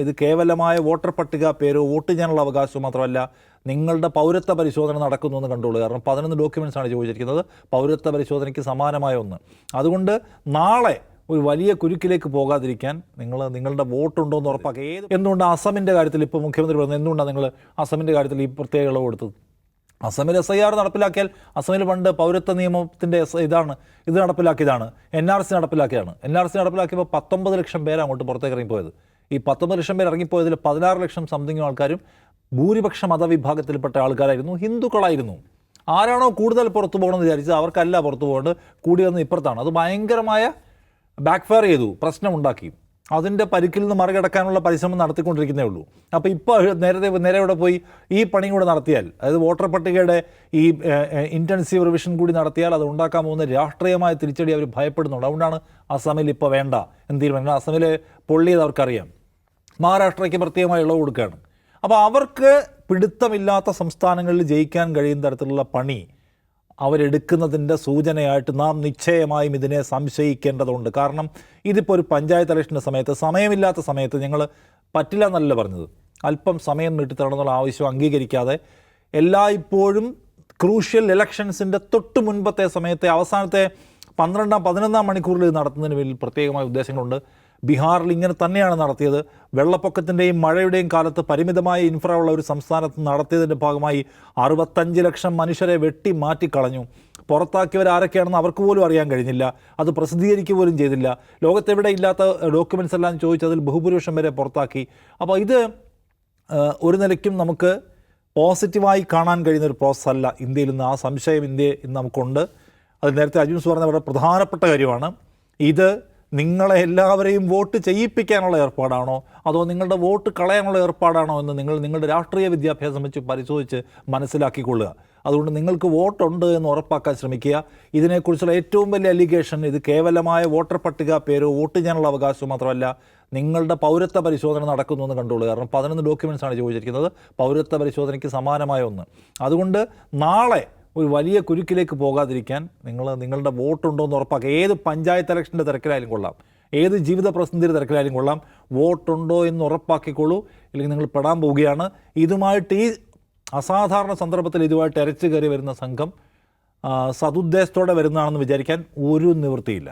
ഇത് കേവലമായ വോട്ടർ പട്ടിക പേരോ വോട്ട് ചെയ്യാനുള്ള അവകാശവും മാത്രമല്ല, നിങ്ങളുടെ പൗരത്വ പരിശോധന നടക്കുന്നു എന്ന് കണ്ടോളൂ. കാരണം 11 ഡോക്യുമെൻറ്റ്സാണ് ചോദിച്ചിരിക്കുന്നത്, പൗരത്വ പരിശോധനയ്ക്ക് സമാനമായ ഒന്ന്. അതുകൊണ്ട് നാളെ ഒരു വലിയ കുരുക്കിലേക്ക് പോകാതിരിക്കാൻ നിങ്ങളുടെ വോട്ടുണ്ടോ എന്ന് ഉറപ്പാക്കുക. എന്തുകൊണ്ട് അസമിൻ്റെ കാര്യത്തിൽ ഇപ്പോൾ മുഖ്യമന്ത്രി പറയുന്നത്, എന്തുകൊണ്ടാണ് നിങ്ങൾ അസമിൻ്റെ കാര്യത്തിൽ ഈ പ്രത്യേക ഇളവ് കൊടുത്തത്? അസമിൽ SIR നടപ്പിലാക്കിയാൽ, അസമിൽ പണ്ട് പൗരത്വ നിയമത്തിൻ്റെ ഇത് നടപ്പിലാക്കിയതാണ്, NRC നടപ്പിലാക്കിയതാണ്. NRC നടപ്പിലാക്കിയപ്പോൾ 19 ലക്ഷം പേര് അങ്ങോട്ട് പുറത്തേക്ക് ഇറങ്ങിപ്പോയത്. ഈ 19 ലക്ഷം പേര് ഇറങ്ങിപ്പോയതിൽ 16 ലക്ഷം സംതിങ് ആൾക്കാരും ഭൂരിപക്ഷ മതവിഭാഗത്തിൽപ്പെട്ട ആൾക്കാരായിരുന്നു, ഹിന്ദുക്കളായിരുന്നു. ആരാണോ കൂടുതൽ പുറത്തു പോകണമെന്ന് വിചാരിച്ചത് അവർക്കല്ല പുറത്തു പോകേണ്ടത്, കൂടി വന്ന് ഇപ്പുറത്താണ്. അത് ഭയങ്കരമായ ബാക്ക്ഫയർ ചെയ്തു, പ്രശ്നമുണ്ടാക്കി. അതിൻ്റെ പരിക്കിൽ നിന്ന് മറികടക്കാനുള്ള പരിശ്രമം നടത്തിക്കൊണ്ടിരിക്കുന്നേ ഉള്ളൂ. അപ്പോൾ ഇപ്പോൾ നേരെ ഇവിടെ പോയി ഈ പണിയും കൂടെ നടത്തിയാൽ, അതായത് വോട്ടർ പട്ടികയുടെ ഈ ഇൻറ്റൻസീവ് റിവിഷൻ കൂടി നടത്തിയാൽ അത് ഉണ്ടാക്കാൻ പോകുന്ന രാഷ്ട്രീയമായ തിരിച്ചടി അവർ ഭയപ്പെടുന്നുണ്ട്. അതുകൊണ്ടാണ് അസമിൽ ഇപ്പോൾ വേണ്ട എന്ന് തീരുമാനം. അസമിലെ പൊള്ളിയത് അവർക്കറിയാം. മഹാരാഷ്ട്രയ്ക്ക് പ്രത്യേകമായി ഇളവ് കൊടുക്കുകയാണ്. അപ്പോൾ അവർക്ക് പിടുത്തമില്ലാത്ത സംസ്ഥാനങ്ങളിൽ ജയിക്കാൻ കഴിയുന്ന തരത്തിലുള്ള പണി അവരെടുക്കുന്നതിൻ്റെ സൂചനയായിട്ട് നാം നിശ്ചയമായും ഇതിനെ സംശയിക്കേണ്ടതുണ്ട്. കാരണം ഇതിപ്പോൾ ഒരു പഞ്ചായത്ത് ഇലക്ഷൻ്റെ സമയത്ത്, സമയമില്ലാത്ത സമയത്ത് ഞങ്ങൾ പറ്റില്ല എന്നല്ല പറഞ്ഞത്, അല്പം സമയം നീട്ടിത്തരണമെന്നുള്ള ആവശ്യം അംഗീകരിക്കാതെ എല്ലായ്പ്പോഴും ക്രൂഷ്യൽ ഇലക്ഷൻസിൻ്റെ തൊട്ട് മുൻപത്തെ സമയത്തെ അവസാനത്തെ 12-11 മണിക്കൂറിൽ ഇത് നടത്തുന്നതിന് പിന്നിൽ പ്രത്യേകമായ ഉദ്ദേശങ്ങളുണ്ട്. ബീഹാറിൽ ഇങ്ങനെ തന്നെയാണ് നടത്തിയത്. വെള്ളപ്പൊക്കത്തിൻ്റെയും മഴയുടെയും കാലത്ത് പരിമിതമായ ഇൻഫ്ര ഉള്ള ഒരു സംസ്ഥാനത്ത് നടത്തിയതിൻ്റെ ഭാഗമായി 65 ലക്ഷം മനുഷ്യരെ വെട്ടി മാറ്റിക്കളഞ്ഞു. പുറത്താക്കിയവർ ആരൊക്കെയാണെന്ന് അവർക്ക് പോലും അറിയാൻ കഴിഞ്ഞില്ല. അത് പ്രസിദ്ധീകരിക്കുക പോലും ചെയ്തില്ല. ലോകത്തെവിടെ ഇല്ലാത്ത ഡോക്യുമെൻറ്റ്സ് എല്ലാം ചോദിച്ചതിൽ ബഹുഭൂരിപക്ഷം വരെ പുറത്താക്കി. അപ്പോൾ ഇത് ഒരു നിലയ്ക്കും നമുക്ക് പോസിറ്റീവായി കാണാൻ കഴിയുന്ന ഒരു പ്രോസസ് അല്ല ഇന്ത്യയിൽ നിന്ന്. ആ സംശയം ഇന്ന് നമുക്കുണ്ട്. അത് നേരത്തെ അജുൻസ് പറഞ്ഞ വളരെ പ്രധാനപ്പെട്ട കാര്യമാണ്. ഇത് നിങ്ങളെ എല്ലാവരെയും വോട്ട് ചെയ്യിപ്പിക്കാനുള്ള ഏർപ്പാടാണോ അതോ നിങ്ങളുടെ വോട്ട് കളയാനുള്ള ഏർപ്പാടാണോ എന്ന് നിങ്ങളുടെ രാഷ്ട്രീയ വിദ്യാഭ്യാസം വെച്ച് പരിശോധിച്ച് മനസ്സിലാക്കിക്കൊള്ളുക. അതുകൊണ്ട് നിങ്ങൾക്ക് വോട്ടുണ്ട് എന്ന് ഉറപ്പാക്കാൻ ശ്രമിക്കുക. ഇതിനെക്കുറിച്ചുള്ള ഏറ്റവും വലിയ അലിഗേഷൻ, ഇത് കേവലമായ വോട്ടർ പട്ടിക പേരോ വോട്ട് ചെയ്യാനുള്ള അവകാശവും മാത്രമല്ല, നിങ്ങളുടെ പൗരത്വ പരിശോധന നടക്കുന്നു എന്ന് കണ്ടോളൂ. കാരണം 11 ഡോക്യുമെൻറ്റ്സാണ് ചോദിച്ചിരിക്കുന്നത്, പൗരത്വ പരിശോധനയ്ക്ക് സമാനമായ ഒന്ന്. അതുകൊണ്ട് നാളെ ഒരു വലിയ കുരുക്കിലേക്ക് പോകാതിരിക്കാൻ നിങ്ങളുടെ വോട്ടുണ്ടോ എന്ന് ഉറപ്പാക്കുക. ഏത് പഞ്ചായത്ത് ഇലക്ഷൻ്റെ തിരക്കിലായാലും കൊള്ളാം, ഏത് ജീവിത പ്രതിസന്ധിയുടെ തിരക്കിലായാലും കൊള്ളാം, വോട്ടുണ്ടോ എന്ന് ഉറപ്പാക്കിക്കോളൂ. ഇല്ലെങ്കിൽ നിങ്ങൾ പെടാൻ പോവുകയാണ്. ഇതുമായിട്ട് ഈ അസാധാരണ സന്ദർഭത്തിൽ ഇതുമായിട്ട് ഇരച്ചു കയറി വരുന്ന സംഘം സതുദ്ദേശത്തോടെ വരുന്നതാണെന്ന് വിചാരിക്കാൻ ഒരു നിവൃത്തിയില്ല.